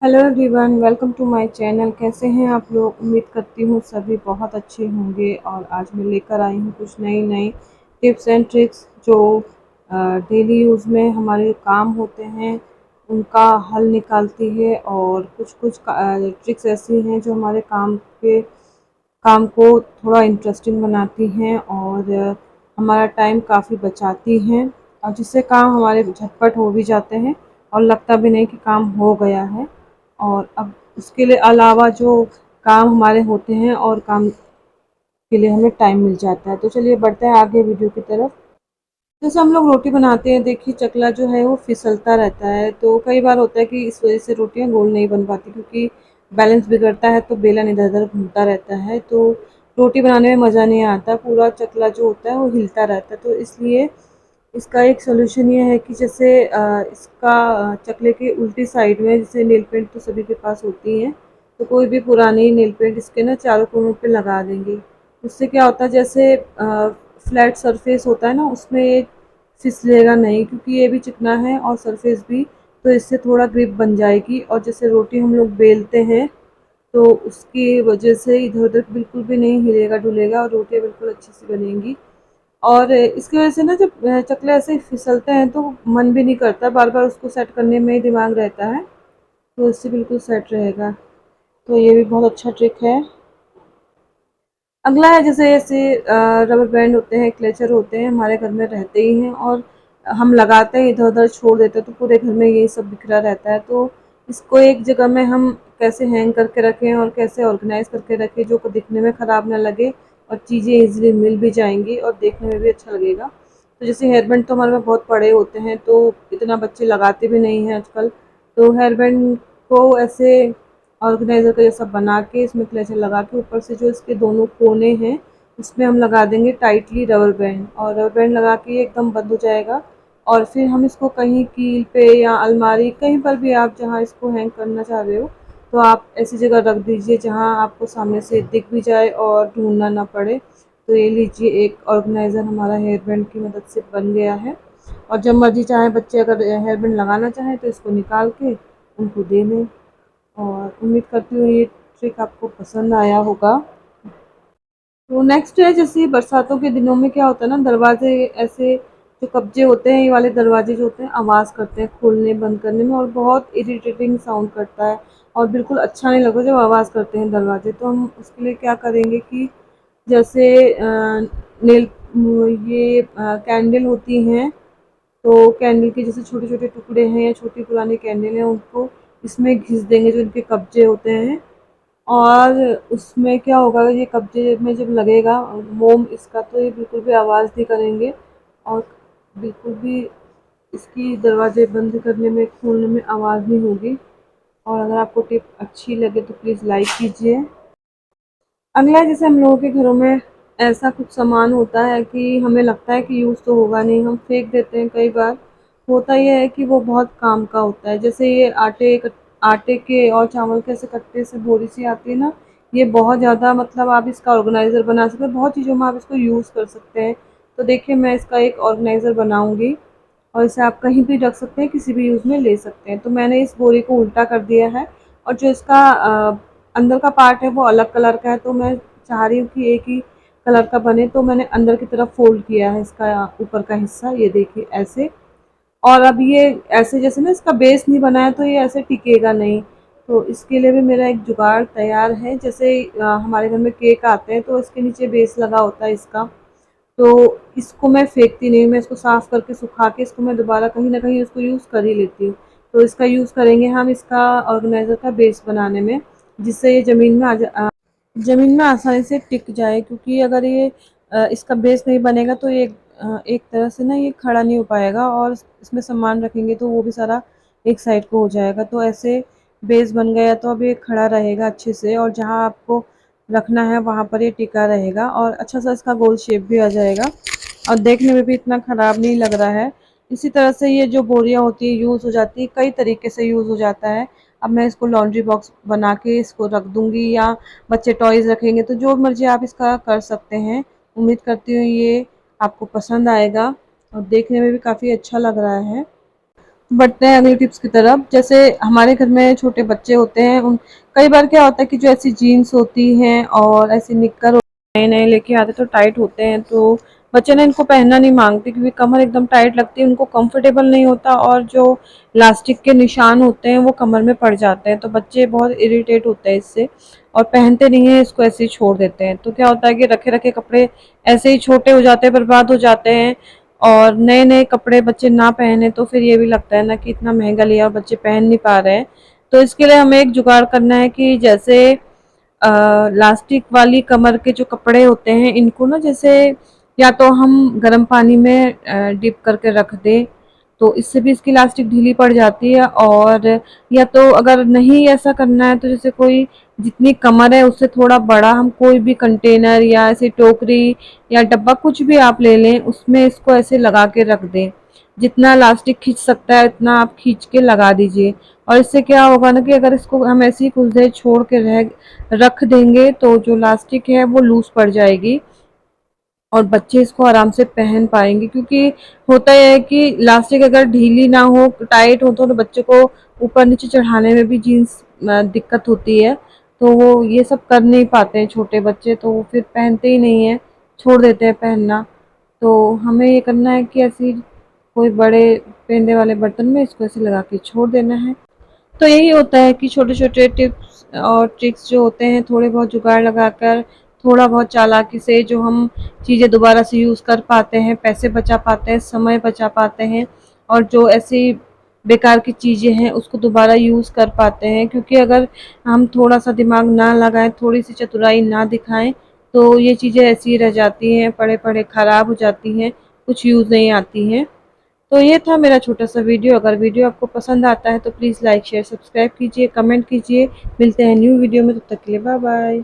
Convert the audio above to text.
Hello everyone, welcome to my channel. कैसे हैं आप लोग? उम्मीद करती हूँ सभी बहुत अच्छे होंगे। और आज मैं लेकर आई हूँ कुछ नई नई टिप्स एंड ट्रिक्स जो डेली यूज़ में हमारे काम होते हैं उनका हल निकालती है। और कुछ कुछ ट्रिक्स ऐसी हैं जो हमारे काम को थोड़ा इंटरेस्टिंग बनाती हैं और हमारा टाइम काफ़ी बचाती हैं, और जिससे काम हमारे झटपट हो भी जाते हैं और लगता भी नहीं कि काम हो गया है। और अब उसके लिए अलावा जो काम हमारे होते हैं और काम के लिए हमें टाइम मिल जाता है। तो चलिए बढ़ते हैं आगे वीडियो की तरफ। जैसे हम लोग रोटी बनाते हैं, देखिए चकला जो है वो फिसलता रहता है, तो कई बार होता है कि इस वजह से रोटियां गोल नहीं बन पाती, क्योंकि बैलेंस बिगड़ता है तो बेलन इधर उधर घूमता रहता है, तो रोटी बनाने में मज़ा नहीं आता, पूरा चकला जो होता है वो हिलता रहता है। तो इसलिए इसका एक सोल्यूशन ये है कि जैसे इसका चकले के उल्टी साइड में, जैसे नेल पेंट तो सभी के पास होती है, तो कोई भी पुरानी नेल पेंट इसके ना चारों कोनों पे लगा देंगे। उससे क्या होता है, जैसे फ्लैट सरफेस होता है ना, उसमें ये फिसलेगा नहीं, क्योंकि ये भी चिकना है और सरफेस भी, तो इससे थोड़ा ग्रिप बन जाएगी। और जैसे रोटी हम लोग बेलते हैं तो उसकी वजह से इधर उधर बिल्कुल भी नहीं हिलेगा डुलेगा और रोटियां बिल्कुल अच्छी सी बनेंगी। और इसकी वजह से ना जब चकले ऐसे फिसलते हैं तो मन भी नहीं करता, बार बार उसको सेट करने में ही दिमाग रहता है, तो इससे बिल्कुल सेट रहेगा। तो ये भी बहुत अच्छा ट्रिक है। अगला है, जैसे ऐसे रबर बैंड होते हैं, क्लेचर होते हैं, हमारे घर में रहते ही हैं, और हम लगाते हैं इधर उधर छोड़ देते हैं तो पूरे घर में यही सब बिखरा रहता है। तो इसको एक जगह में हम कैसे हैंग करके रखें और कैसे ऑर्गेनाइज करके रखें जो को दिखने में ख़राब ना लगे और चीज़ें इजीली मिल भी जाएंगी और देखने में भी अच्छा लगेगा। तो जैसे हेयर बैंड तो हमारे में बहुत बड़े होते हैं, तो इतना बच्चे लगाते भी नहीं हैं आजकल। तो हेयर बैंड को ऐसे ऑर्गेनाइजर का जैसा बना के इसमें क्लेचर लगा के ऊपर से जो इसके दोनों कोने हैं उसमें हम लगा देंगे टाइटली रबर बैंड, और रबर बैंड लगा के ये एकदम बंद हो जाएगा। और फिर हम इसको कहीं कील पे या अलमारी, कहीं पर भी आप जहाँ इसको हैंग करना चाह रहे हो, तो आप ऐसी जगह रख दीजिए जहाँ आपको सामने से दिख भी जाए और ढूंढना ना पड़े। तो ये लीजिए, एक ऑर्गेनाइज़र हमारा हेयर बैंड की मदद से बन गया है। और जब मर्जी चाहे बच्चे अगर हेयर बैंड लगाना चाहें तो इसको निकाल के उनको दे दें। और उम्मीद करती हूँ ये ट्रिक आपको पसंद आया होगा। तो नेक्स्ट है, जैसे बरसातों के दिनों में क्या होता है ना, दरवाजे ऐसे जो कब्जे होते हैं, ये वाले दरवाजे जो होते हैं आवाज़ करते हैं खोलने बंद करने में, और बहुत इरिटेटिंग साउंड करता है और बिल्कुल अच्छा नहीं लगता जब आवाज़ करते हैं दरवाजे। तो हम उसके लिए क्या करेंगे कि जैसे नेल ये कैंडल होती हैं, तो कैंडल के जैसे छोटे छोटे टुकड़े हैं या छोटी पुरानी कैंडल हैं, उनको इसमें घिस देंगे जो इनके कब्जे होते हैं। और उसमें क्या होगा, ये कब्जे में जब लगेगा मोम इसका, तो ये बिल्कुल भी आवाज़ नहीं करेंगे और बिल्कुल भी इसकी दरवाजे बंद करने में खोलने में आवाज़ नहीं होगी। और अगर आपको टिप अच्छी लगे तो प्लीज़ लाइक कीजिए। अगला है, जैसे हम लोगों के घरों में ऐसा कुछ सामान होता है कि हमें लगता है कि यूज़ तो होगा नहीं, हम फेंक देते हैं कई बार। होता यह है कि वो बहुत काम का होता है, जैसे ये आटे के और चावल के ऐसे कट्टे से बोरी सी आती है ना, ये बहुत ज़्यादा, मतलब आप इसका ऑर्गेनाइज़र बना सकते हैं, बहुत चीज़ों में आप इसको यूज़ कर सकते हैं। तो देखिए मैं इसका एक ऑर्गेनाइज़र बनाऊंगी और इसे आप कहीं भी रख सकते हैं, किसी भी यूज़ में ले सकते हैं। तो मैंने इस बोरी को उल्टा कर दिया है, और जो इसका अंदर का पार्ट है वो अलग कलर का है, तो मैं चाह रही हूँ कि एक ही कलर का बने, तो मैंने अंदर की तरफ फोल्ड किया है इसका ऊपर का हिस्सा, ये देखिए ऐसे। और अब ये ऐसे जैसे ना इसका बेस नहीं बना है तो ये ऐसे टिकेगा नहीं। तो इसके लिए भी मेरा एक जुगाड़ तैयार है। जैसे हमारे घर में केक आते हैं तो इसके नीचे बेस लगा होता है इसका, तो इसको मैं फेंकती नहीं, मैं इसको साफ़ करके सुखा के इसको मैं दोबारा कहीं ना कहीं उसको यूज़ कर ही लेती हूँ। तो इसका यूज़ करेंगे हम इसका ऑर्गेनाइज़र का बेस बनाने में, जिससे ये ज़मीन में आसानी से टिक जाए, क्योंकि अगर ये इसका बेस नहीं बनेगा तो ये एक तरह से ना ये खड़ा नहीं हो पाएगा, और इसमें सामान रखेंगे तो वो भी सारा एक साइड को हो जाएगा। तो ऐसे बेस बन गया तो अब ये खड़ा रहेगा अच्छे से, और जहाँ आपको रखना है वहाँ पर ये टिका रहेगा और अच्छा सा इसका गोल शेप भी आ जाएगा और देखने में भी इतना ख़राब नहीं लग रहा है। इसी तरह से ये जो बोरियाँ होती है यूज़ हो जाती है, कई तरीके से यूज़ हो जाता है। अब मैं इसको लॉन्ड्री बॉक्स बना के इसको रख दूँगी, या बच्चे टॉयज़ रखेंगे, तो जो मर्ज़ी आप इसका कर सकते हैं। उम्मीद करती हूँ ये आपको पसंद आएगा और देखने में भी काफ़ी अच्छा लग रहा है। बढ़ते हैं अगली टिप्स की तरफ। जैसे हमारे घर में छोटे बच्चे होते हैं, उन कई बार क्या होता है कि जो ऐसी जीन्स होती हैं और ऐसी निक्कर नए नए लेके आते तो टाइट होते हैं, तो बच्चे ना इनको पहनना नहीं मांगते क्योंकि कमर एकदम टाइट लगती है, उनको कंफर्टेबल नहीं होता और जो लास्टिक के निशान होते हैं वो कमर में पड़ जाते हैं, तो बच्चे बहुत इरिटेट होते हैं इससे और पहनते नहीं है, इसको ऐसे ही छोड़ देते हैं। तो क्या होता है कि रखे रखे कपड़े ऐसे ही छोटे हो जाते हैं, बर्बाद हो जाते हैं और नए नए कपड़े बच्चे ना पहने तो फिर ये भी लगता है ना कि इतना महंगा लिया और बच्चे पहन नहीं पा रहे हैं। तो इसके लिए हमें एक जुगाड़ करना है कि जैसे लास्टिक वाली कमर के जो कपड़े होते हैं इनको ना जैसे या तो हम गर्म पानी में डिप करके रख दें, तो इससे भी इसकी इलास्टिक ढीली पड़ जाती है। और या तो अगर नहीं ऐसा करना है तो जैसे कोई जितनी कमर है उससे थोड़ा बड़ा हम कोई भी कंटेनर या ऐसी टोकरी या डब्बा कुछ भी आप ले लें, उसमें इसको ऐसे लगा के रख दें। जितना इलास्टिक खींच सकता है उतना आप खींच के लगा दीजिए। और इससे क्या होगा ना कि अगर इसको हम ऐसे ही कुछ देर छोड़ के रख देंगे तो जो इलास्टिक है वो लूज पड़ जाएगी और बच्चे इसको आराम से पहन पाएंगे। क्योंकि होता यह है कि इलास्टिक अगर ढीली ना हो, टाइट हो, तो बच्चे को ऊपर नीचे चढ़ाने में भी जीन्स दिक्कत होती है। तो वो ये सब कर नहीं पाते हैं छोटे बच्चे, तो वो फिर पहनते ही नहीं है, छोड़ देते हैं पहनना। तो हमें ये करना है कि ऐसी कोई बड़े पेंदे वाले बर्तन में इसको ऐसे लगा के छोड़ देना है। तो यही होता है कि छोटे-छोटे टिप्स और ट्रिक्स जो होते हैं, थोड़े बहुत जुगाड़ लगाकर, थोड़ा बहुत चालाकी से जो हम चीज़ें दोबारा से यूज़ कर पाते हैं, पैसे बचा पाते हैं, समय बचा पाते हैं और जो ऐसी बेकार की चीज़ें हैं उसको दोबारा यूज़ कर पाते हैं। क्योंकि अगर हम थोड़ा-सा दिमाग ना लगाएँ, थोड़ी-सी चतुराई ना दिखाएँ, तो ये चीज़ें ऐसी ही रह जाती हैं, पड़े-पड़े ख़राब हो जाती हैं, कुछ यूज़ नहीं आती हैं। तो ये था मेरा छोटा-सा वीडियो। अगर वीडियो आपको पसंद आता है तो प्लीज़ लाइक, शेयर, सब्सक्राइब कीजिए, कमेंट कीजिए। मिलते हैं न्यू वीडियो में, तब तक के लिए बाय बाय।